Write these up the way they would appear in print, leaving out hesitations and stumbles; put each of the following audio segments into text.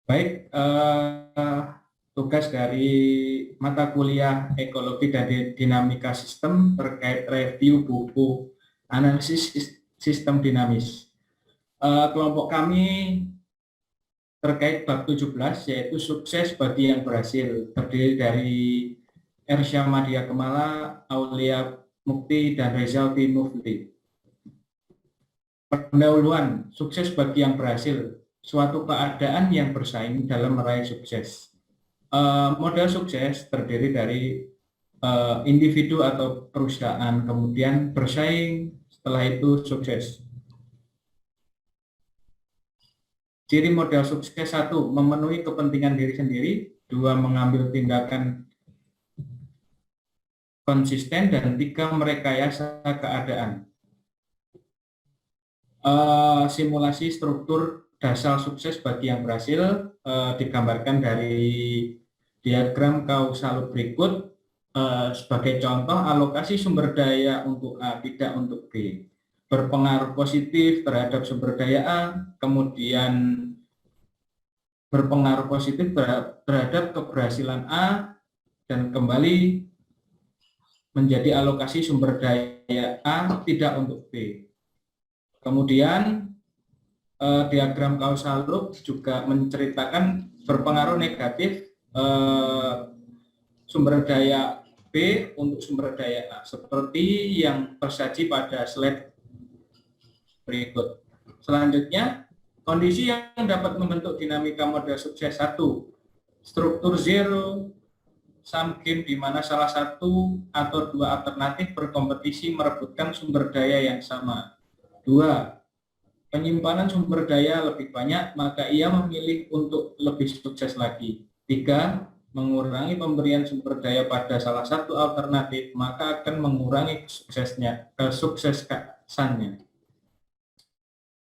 Baik, tugas dari mata kuliah Ekologi dan Dinamika Sistem terkait review buku analisis sistem dinamis. Kelompok kami terkait bab 17 yaitu sukses bagi yang berhasil, terdiri dari Ersya Madia Kemala, Aulia Mukti, dan Rezaldi Mufli. Pendahuluan, sukses bagi yang berhasil, suatu keadaan yang bersaing dalam meraih sukses. Model sukses terdiri dari individu atau perusahaan, kemudian bersaing, setelah itu sukses. Ciri model sukses: 1. Memenuhi kepentingan diri sendiri. 2. Mengambil tindakan konsisten. Dan 3. Merekayasa keadaan. Simulasi struktur dasar sukses bagi yang berhasil digambarkan dari diagram kausal berikut. Sebagai contoh, alokasi sumber daya untuk A, tidak untuk B, berpengaruh positif terhadap sumber daya A, kemudian berpengaruh positif terhadap keberhasilan A, dan kembali menjadi alokasi sumber daya A tidak untuk B. Kemudian diagram causal loop juga menceritakan berpengaruh negatif sumber daya B untuk sumber daya A, seperti yang tersaji pada slide berikut. Selanjutnya, kondisi yang dapat membentuk dinamika model sukses: 1. Struktur zero sum game di mana salah satu atau dua alternatif berkompetisi merebutkan sumber daya yang sama. 2. Penyimpanan sumber daya lebih banyak, maka ia memilih untuk lebih sukses lagi. 3. Mengurangi pemberian sumber daya pada salah satu alternatif, maka akan mengurangi kesuksesannya.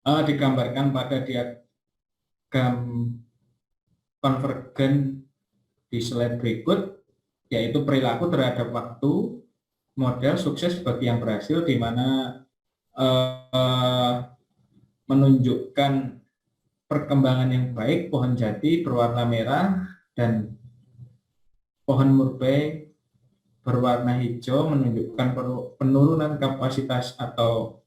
Digambarkan pada diagram konvergen di slide berikut, yaitu perilaku terhadap waktu, model sukses bagi yang berhasil, di mana menunjukkan perkembangan yang baik. Pohon jati berwarna merah dan pohon murbei berwarna hijau menunjukkan penurunan kapasitas atau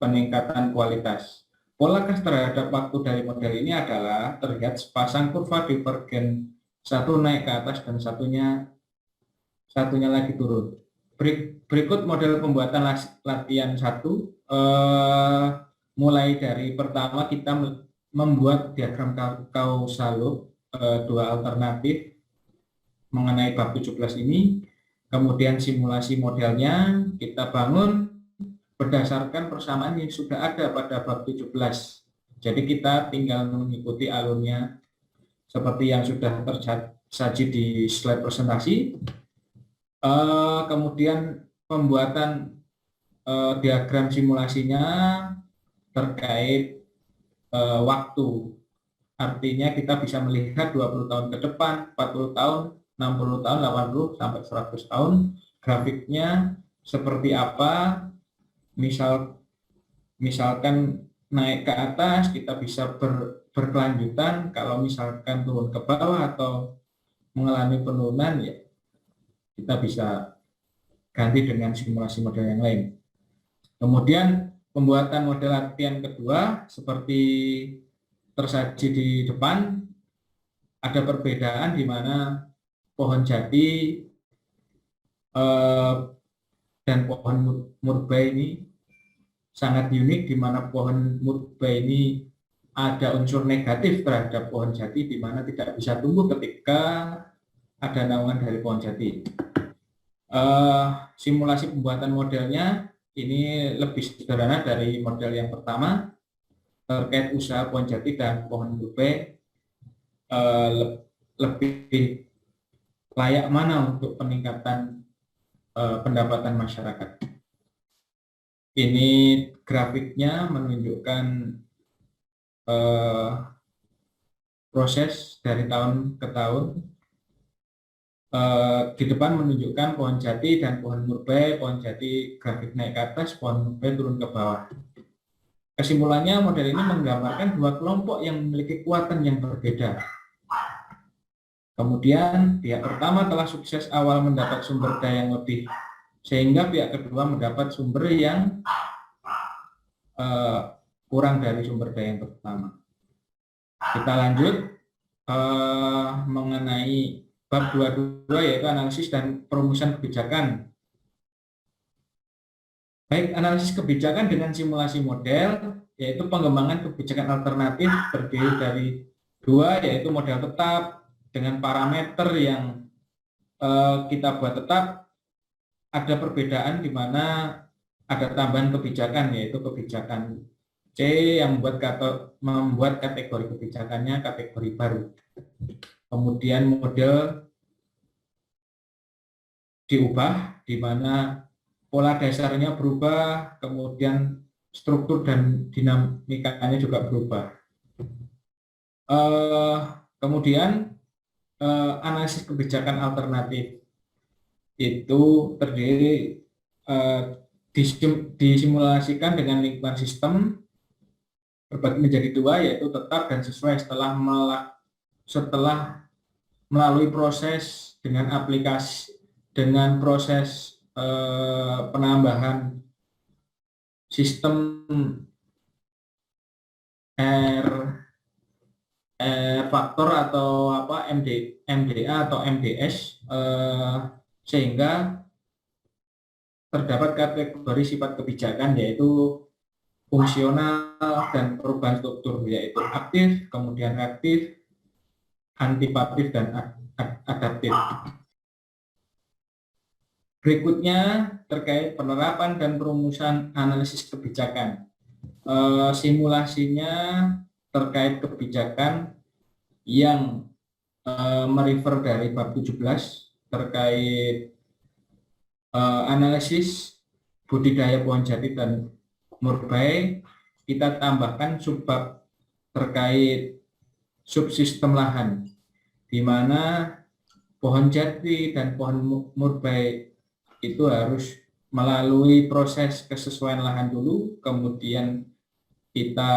peningkatan kualitas. Pola kas terhadap waktu dari model ini adalah terlihat sepasang kurva divergen, satu naik ke atas dan satunya lagi turun. Berikut model pembuatan latihan 1. Mulai dari pertama kita membuat diagram causal loop, dua alternatif mengenai bab 17 ini. Kemudian simulasi modelnya kita bangun berdasarkan persamaan yang sudah ada pada bab 17. Jadi kita tinggal mengikuti alurnya seperti yang sudah tersaji di slide presentasi. Kemudian pembuatan diagram simulasinya terkait waktu. Artinya kita bisa melihat 20 tahun ke depan, 40 tahun, 60 tahun, 80 sampai 100 tahun. Grafiknya seperti apa? Misalkan naik ke atas, kita bisa berkelanjutan. Kalau misalkan turun ke bawah atau mengalami penurunan, ya kita bisa ganti dengan simulasi model yang lain. Kemudian pembuatan model latihan kedua seperti tersaji di depan, ada perbedaan di mana pohon jati dan pohon murbei ini sangat unik, di mana pohon murbei ini ada unsur negatif terhadap pohon jati, di mana tidak bisa tumbuh ketika ada naungan dari pohon jati. Simulasi pembuatan modelnya ini lebih sederhana dari model yang pertama. Terkait usaha pohon jati dan pohon murbei, lebih layak mana untuk peningkatan pendapatan masyarakat. Ini grafiknya menunjukkan proses dari tahun ke tahun. Di depan menunjukkan pohon jati dan pohon murbei, pohon jati grafik naik ke atas, pohon murbei turun ke bawah. Kesimpulannya, model ini menggambarkan dua kelompok yang memiliki kekuatan yang berbeda. Kemudian pihak pertama telah sukses awal mendapat sumber daya yang lebih, sehingga pihak kedua mendapat sumber yang kurang dari sumber daya yang pertama. Kita lanjut mengenai bab 22, yaitu analisis dan perumusan kebijakan. Baik, analisis kebijakan dengan simulasi model, yaitu pengembangan kebijakan alternatif terdiri dari dua, yaitu model tetap dengan parameter yang kita buat tetap. Ada perbedaan di mana ada tambahan kebijakan, yaitu kebijakan C yang membuat kategori kebijakannya kategori baru. Kemudian model diubah, di mana pola dasarnya berubah, kemudian struktur dan dinamikanya juga berubah. Kemudian analisis kebijakan alternatif itu terdiri disimulasikan dengan lingkungan sistem berbagi menjadi dua, yaitu tetap dan sesuai, setelah melalui proses dengan proses penambahan sistem faktor atau MDA atau MDS, sehingga terdapat kategori sifat kebijakan, yaitu fungsional dan perubahan struktur, yaitu aktif, kemudian reaktif, antipatif, dan adaptif. Berikutnya terkait penerapan dan perumusan analisis kebijakan. Simulasinya terkait kebijakan yang merefer dari bab 17 terkait analisis budidaya pohon jati dan murbei. Kita tambahkan subbab terkait subsistem lahan, di mana pohon jati dan pohon murbei itu harus melalui proses kesesuaian lahan dulu, kemudian kita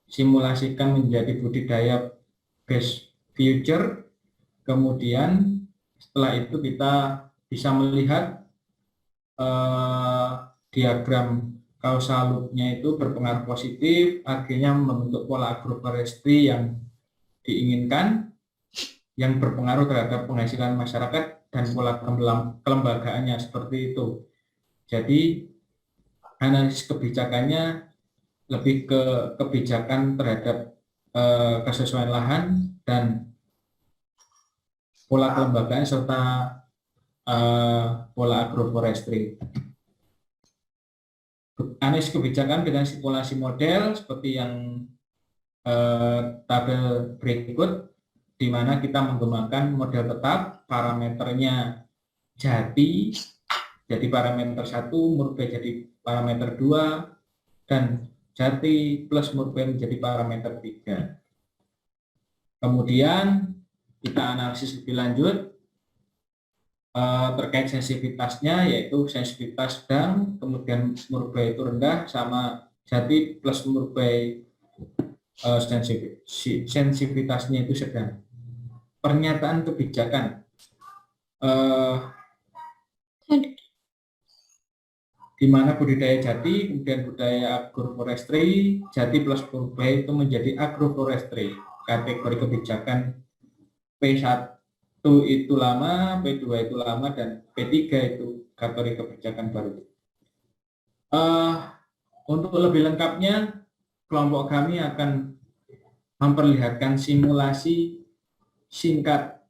simulasikan menjadi budidaya base future, kemudian setelah itu kita bisa melihat diagram causal loop-nya itu berpengaruh positif, akhirnya membentuk pola agroforestry yang diinginkan, yang berpengaruh terhadap penghasilan masyarakat dan pola kelembagaannya, seperti itu. Jadi analisis kebijakannya lebih ke kebijakan terhadap kesesuaian lahan dan pola kelembagaan serta pola agroforestry. Analisis kebijakan dengan simulasi model seperti yang tabel berikut, di mana kita mengembangkan model tetap, parameternya jati, jadi parameter 1, murbei jadi parameter 2, dan jati plus murbei menjadi parameter 3. Kemudian kita analisis lebih lanjut terkait sensitivitasnya, yaitu sensitivitas sedang, kemudian murbei itu rendah, sama jati plus murbei sensitivitasnya itu sedang. Pernyataan kebijakan di mana budidaya jati, kemudian budidaya agroforestry, jati plus murbei itu menjadi agroforestry. Kategori kebijakan P1 itu lama, P2 itu lama, dan P3 itu kategori kebijakan baru. Untuk lebih lengkapnya, kelompok kami akan memperlihatkan simulasi singkat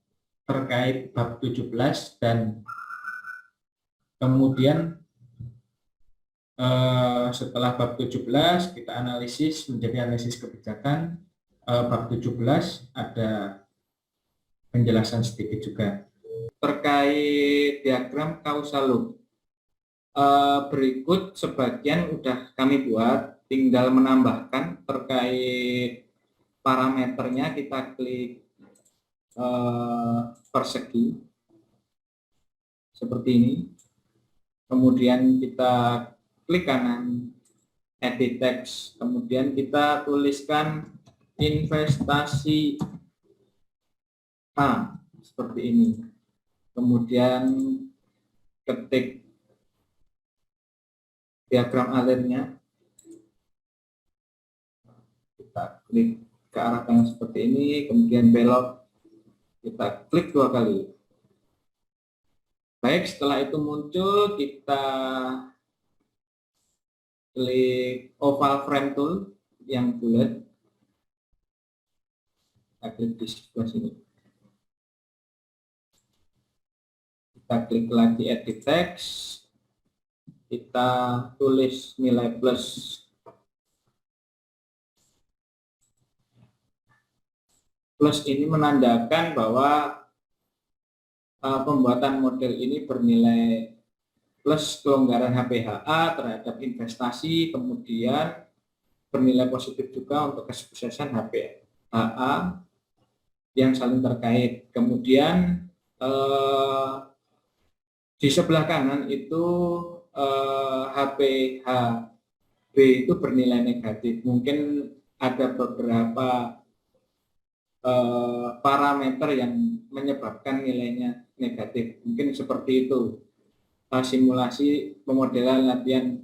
terkait bab 17, dan kemudian setelah bab 17 kita analisis menjadi analisis kebijakan. Bab 17 ada penjelasan sedikit juga terkait diagram causal loop. Berikut sebagian udah kami buat, tinggal menambahkan terkait parameternya. Kita klik persegi seperti ini, kemudian kita klik kanan edit text, kemudian kita tuliskan investasi A, seperti ini. Kemudian ketik diagram alirnya, kita klik ke arah kanan seperti ini, kemudian belok, kita klik 2 kali. Baik, setelah itu muncul, kita klik oval frame tool yang bulat, kita klik di sebelah sini. Kita klik lagi edit text, kita tulis nilai plus. Plus ini menandakan bahwa pembuatan model ini bernilai plus kelonggaran HPHA terhadap investasi, kemudian bernilai positif juga untuk kesuksesan HPHA yang saling terkait. Kemudian di sebelah kanan itu HPHB itu bernilai negatif. Mungkin ada beberapa parameter yang menyebabkan nilainya negatif. Mungkin seperti itu. Simulasi pemodelan latihan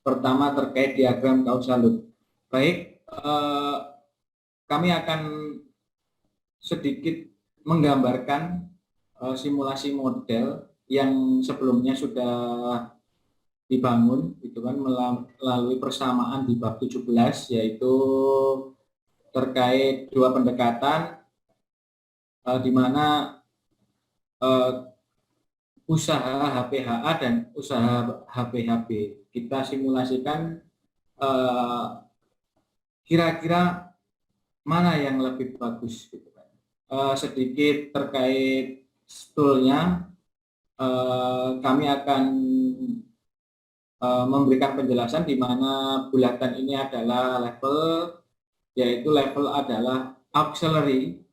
pertama terkait diagram causal loop. Baik, kami akan sedikit menggambarkan simulasi model yang sebelumnya sudah dibangun, itu kan melalui persamaan di bab 17, yaitu terkait 2 pendekatan di mana usaha HPHA dan usaha HPHB. Kita simulasikan kira-kira mana yang lebih bagus, gitu kan. Sedikit terkait toolnya, kami akan memberikan penjelasan di mana bulatan ini adalah level, yaitu level adalah auxiliary,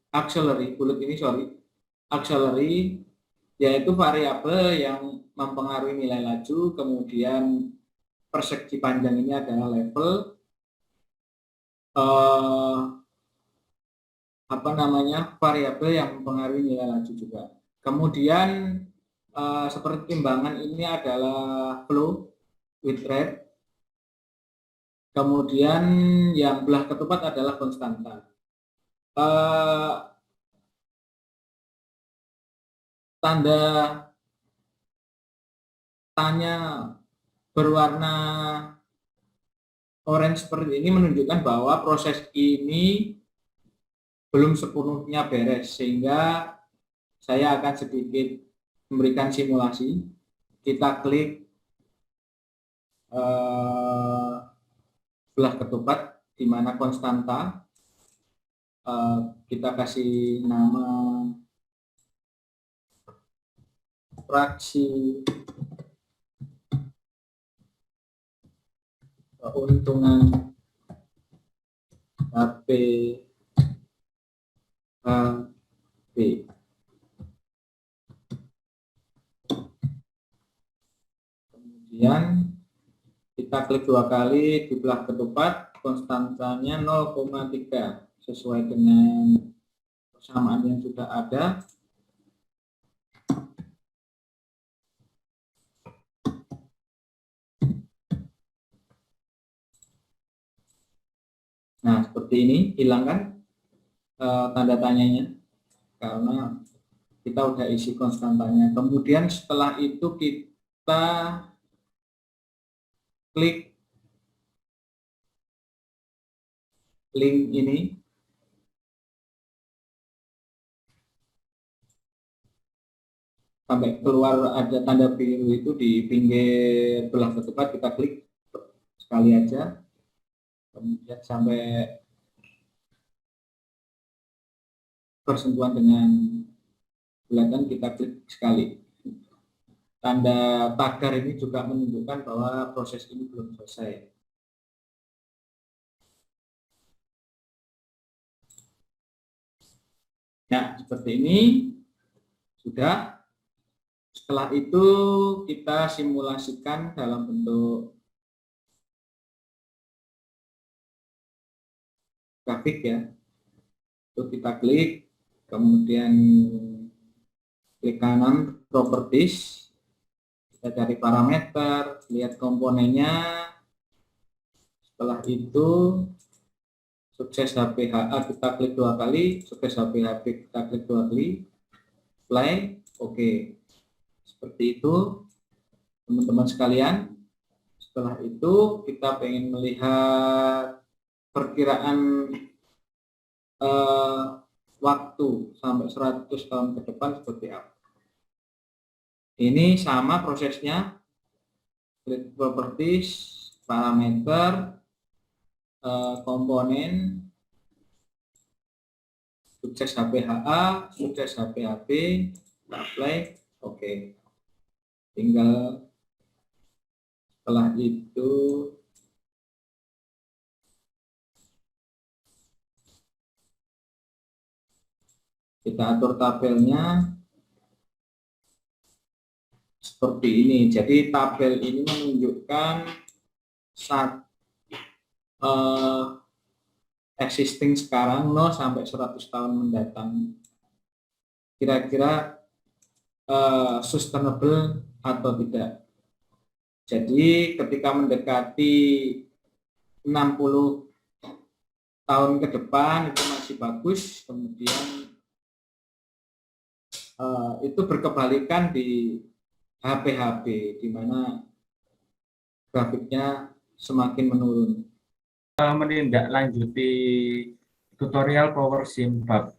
yaitu variabel yang mempengaruhi nilai laju. Kemudian persegi panjang ini adalah level, variabel yang mempengaruhi nilai laju juga. Kemudian seperti timbangan ini adalah flow with rate. Kemudian yang belah ketupat adalah konstanta. Tanda tanya berwarna orange seperti ini menunjukkan bahwa proses ini belum sepenuhnya beres, sehingga saya akan sedikit memberikan simulasi. Kita klik belah ketupat di mana konstanta, kita kasih nama fraksi keuntungan HPHB. Kemudian kita klik 2 kali di belah ketupat, konstantanya 0,3 sesuai dengan persamaan yang sudah ada. Nah, seperti ini, hilangkan tanda tanyanya karena kita udah isi konstantanya. Kemudian setelah itu kita klik link ini, sampai keluar ada tanda biru itu di pinggir belah ketupat, kita klik sekali aja, kemudian sampai bersentuhan dengan bulatan kita klik sekali. Tanda tagar ini juga menunjukkan bahwa proses ini belum selesai. Nah, seperti ini sudah. Setelah itu kita simulasikan dalam bentuk grafik ya. Itu kita klik, kemudian klik kanan properties, kita cari parameter, lihat komponennya. Setelah itu sukses HPHA kita klik 2 kali, sukses HPHP kita klik 2 kali, play, oke. Seperti itu teman-teman sekalian. Setelah itu kita ingin melihat perkiraan waktu sampai 100 tahun ke depan seperti apa. Ini sama prosesnya, klik properties, parameter, komponen, sukses HPHA, sukses HPHP, apply, oke. Tinggal setelah itu kita atur tabelnya seperti ini. Jadi tabel ini menunjukkan existing sekarang 0 sampai 100 tahun mendatang. Kira-kira sustainable atau tidak. Jadi ketika mendekati 60 tahun ke depan itu masih bagus, kemudian itu berkebalikan di HPHP, di mana grafiknya semakin menurun. Menindaklanjuti tutorial PowerSim bab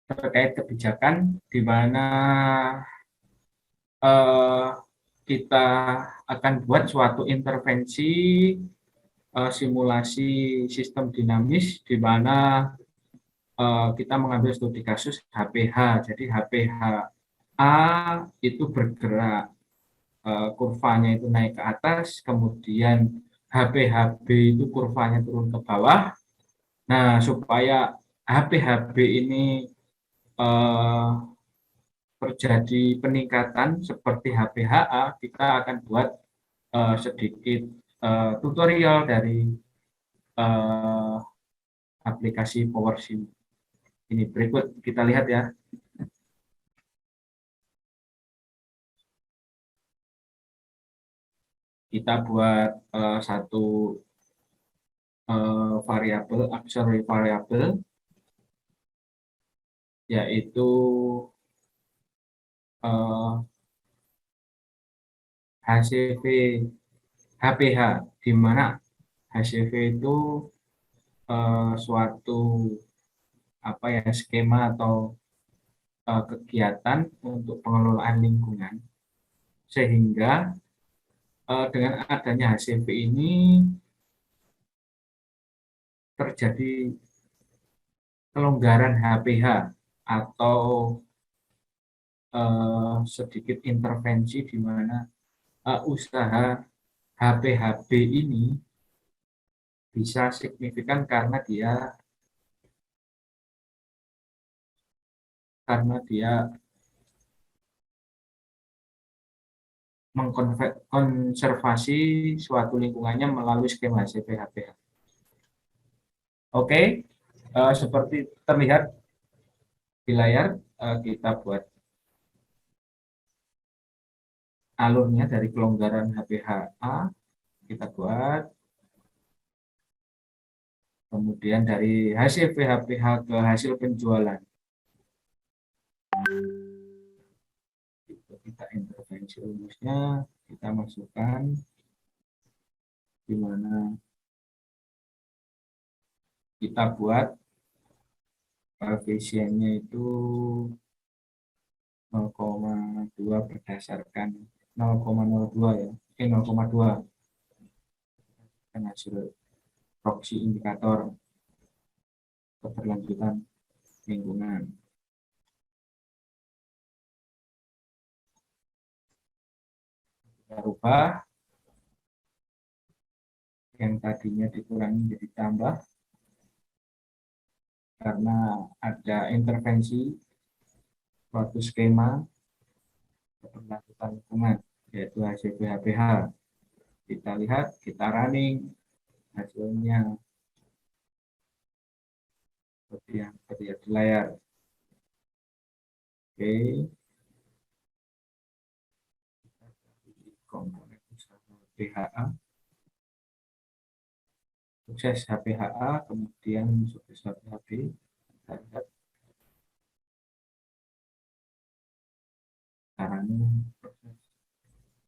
terkait kebijakan, di mana kita akan buat suatu intervensi simulasi sistem dinamis, di mana kita mengambil studi kasus HPH. Jadi HPH A itu bergerak, kurvanya itu naik ke atas, kemudian HPHB itu kurvanya turun ke bawah. Nah, supaya HPHB ini terjadi peningkatan seperti HPHA, kita akan buat sedikit tutorial dari aplikasi PowerSim. Ini berikut kita lihat ya. Kita buat satu variabel, auxiliary variabel, yaitu HCV HPH, di mana HCV itu suatu skema atau kegiatan untuk pengelolaan lingkungan, sehingga dengan adanya HCV ini terjadi kelonggaran HPH atau sedikit intervensi, di mana usaha HPHB ini bisa signifikan karena dia mengkonservasi suatu lingkungannya melalui skema HCV-HPH. Oke, seperti terlihat di layar, kita buat alurnya dari kelonggaran HPHA, kita buat, kemudian dari hasil HPH ke hasil penjualan. Kita intervensi rumusnya, kita masukkan, di mana kita buat koefisiennya itu 0,2 berdasarkan 0,02 ya, 0,2 kan hasil proxy indikator keberlanjutan lingkungan. Kita rubah yang tadinya dikurangi jadi tambah karena ada intervensi suatu skema keberlanjutan lingkungan, yaitu HCV-HPH. Kita lihat, kita running, hasilnya seperti yang terlihat di layar. Oke. Komponen usaha PHA, sukses HPHA, kemudian sukses HPHB. Kita lihat sekarang proses.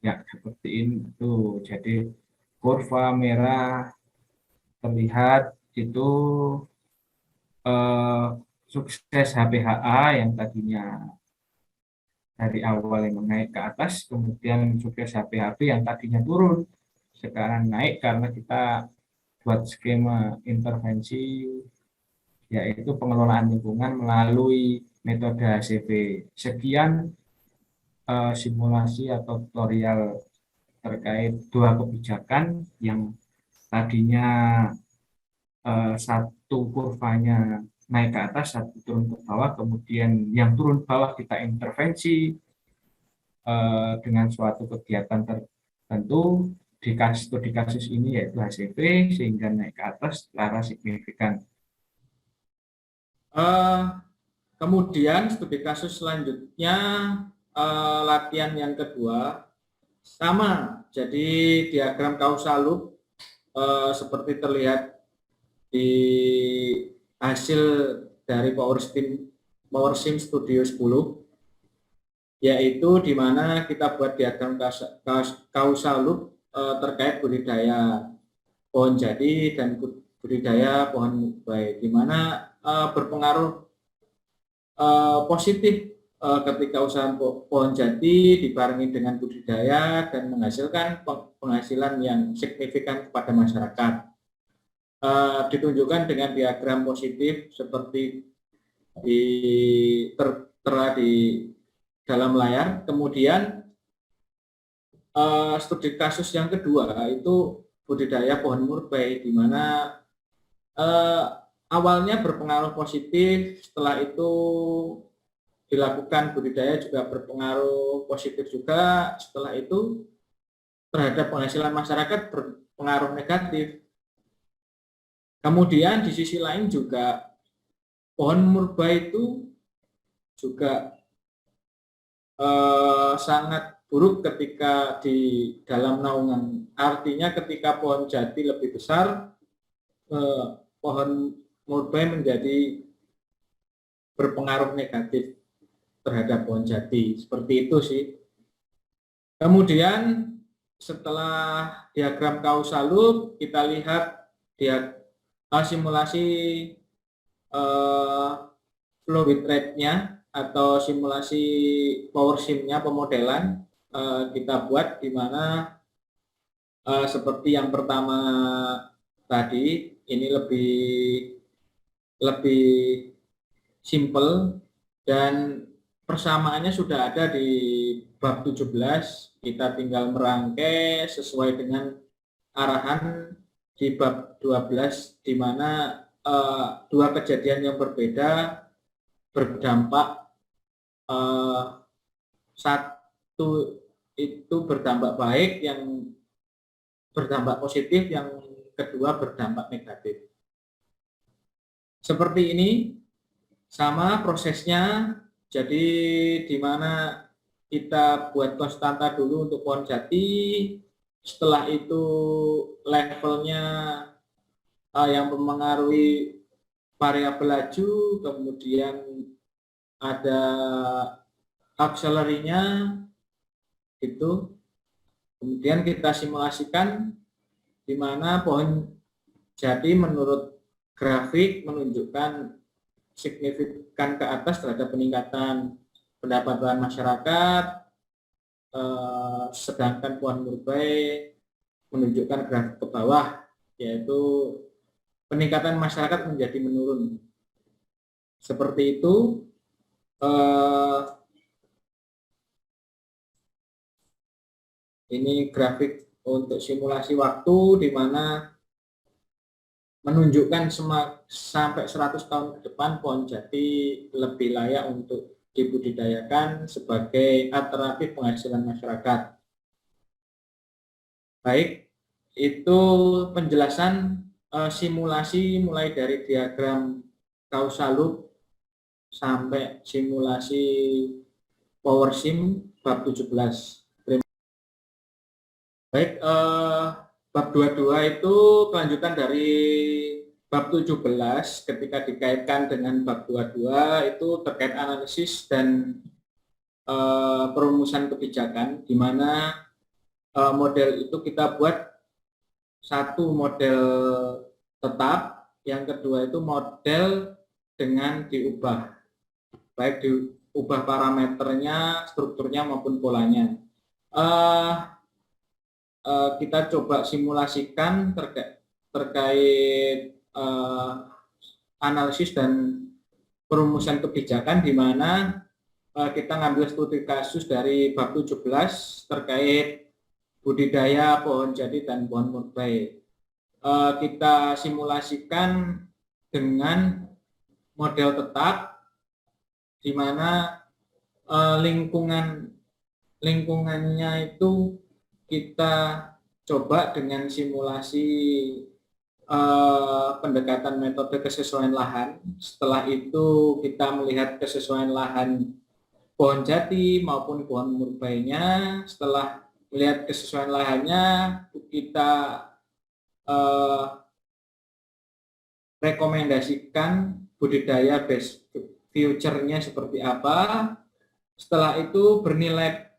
Ya, seperti ini tuh. Jadi kurva merah terlihat itu eh, sukses HPHA yang tadinya dari awal yang naik ke atas, kemudian sukses HPHB yang tadinya turun, sekarang naik karena kita buat skema intervensi, yaitu pengelolaan lingkungan melalui metode HCP. Sekian simulasi atau tutorial terkait dua kebijakan yang tadinya satu kurvanya naik ke atas, satu turun ke bawah, kemudian yang turun ke bawah kita intervensi dengan suatu kegiatan tertentu di kasus ini yaitu HCP sehingga naik ke atas secara signifikan. Kemudian studi kasus selanjutnya, latihan yang kedua sama, jadi diagram causal loop seperti terlihat di hasil dari PowerSim Studio 10, yaitu di mana kita buat diagram causal loop terkait budidaya pohon jati dan budidaya pohon murai, di mana berpengaruh positif ketika usaha pohon jati dibarengi dengan budidaya dan menghasilkan penghasilan yang signifikan kepada masyarakat. Ditunjukkan dengan diagram positif seperti tertera di dalam layar. Kemudian studi kasus yang kedua itu budidaya pohon murai, di mana awalnya berpengaruh positif, setelah itu dilakukan budidaya juga berpengaruh positif juga, setelah itu terhadap penghasilan masyarakat berpengaruh negatif. Kemudian di sisi lain juga pohon murai itu juga sangat buruk ketika di dalam naungan. Artinya ketika pohon jati lebih besar, pohon murai menjadi berpengaruh negatif terhadap pohon jati. Seperti itu sih. Kemudian setelah diagram causal loop, kita lihat simulasi fluid rate-nya atau simulasi PowerSim-nya, pemodelan kita buat, di mana seperti yang pertama tadi, ini lebih simple dan persamaannya sudah ada di bab 17. Kita tinggal merangkai sesuai dengan arahan di bab 12, di mana dua kejadian yang berbeda berdampak, satu itu berdampak baik, yang berdampak positif, yang kedua berdampak negatif. Seperti ini, sama prosesnya. Jadi di mana kita buat konstanta dulu untuk pohon jati, setelah itu levelnya yang mempengaruhi variabel laju, kemudian ada auxiliary-nya itu, kemudian kita simulasikan di mana pohon jati menurut grafik menunjukkan signifikan ke atas terhadap peningkatan pendapatan masyarakat, sedangkan pohon murai menunjukkan grafik ke bawah, yaitu peningkatan masyarakat menjadi menurun. Seperti itu. Ini grafik untuk simulasi waktu, di mana menunjukkan sampai 100 tahun ke depan pohon jati lebih layak untuk dibudidayakan sebagai alternatif penghasilan masyarakat. Baik, itu penjelasan simulasi mulai dari diagram causal loop sampai simulasi Power Sim bab 17. Baik, bab 22 itu kelanjutan dari bab 17 ketika dikaitkan dengan bab 22 itu terkait analisis dan perumusan kebijakan, di mana model itu kita buat satu model tetap, yang kedua itu model dengan diubah, baik diubah parameternya, strukturnya maupun polanya. Kita coba simulasikan terkait analisis dan perumusan kebijakan, di mana kita ngambil studi kasus dari bab 17 terkait budidaya pohon jati dan pohon murbei. Kita simulasikan dengan model tetap, di mana lingkungannya itu kita coba dengan simulasi pendekatan metode kesesuaian lahan. Setelah itu kita melihat kesesuaian lahan pohon jati maupun pohon murbainya. Setelah melihat kesesuaian lahannya, kita rekomendasikan budidaya best future-nya seperti apa. Setelah itu bernilai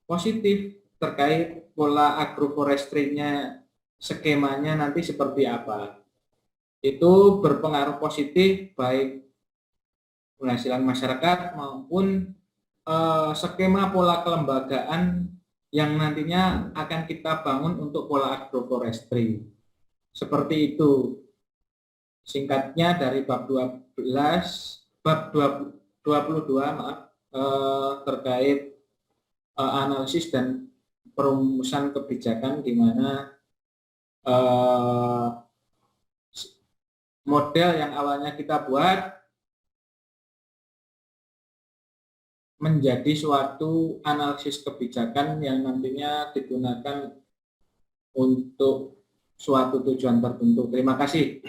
positif terkait pola agroforestry-nya, skemanya nanti seperti apa. Itu berpengaruh positif baik penghasilan masyarakat maupun skema pola kelembagaan yang nantinya akan kita bangun untuk pola agroforestry. Seperti itu singkatnya dari bab 22 terkait analisis dan perumusan kebijakan, di mana model yang awalnya kita buat menjadi suatu analisis kebijakan yang nantinya digunakan untuk suatu tujuan tertentu. Terima kasih.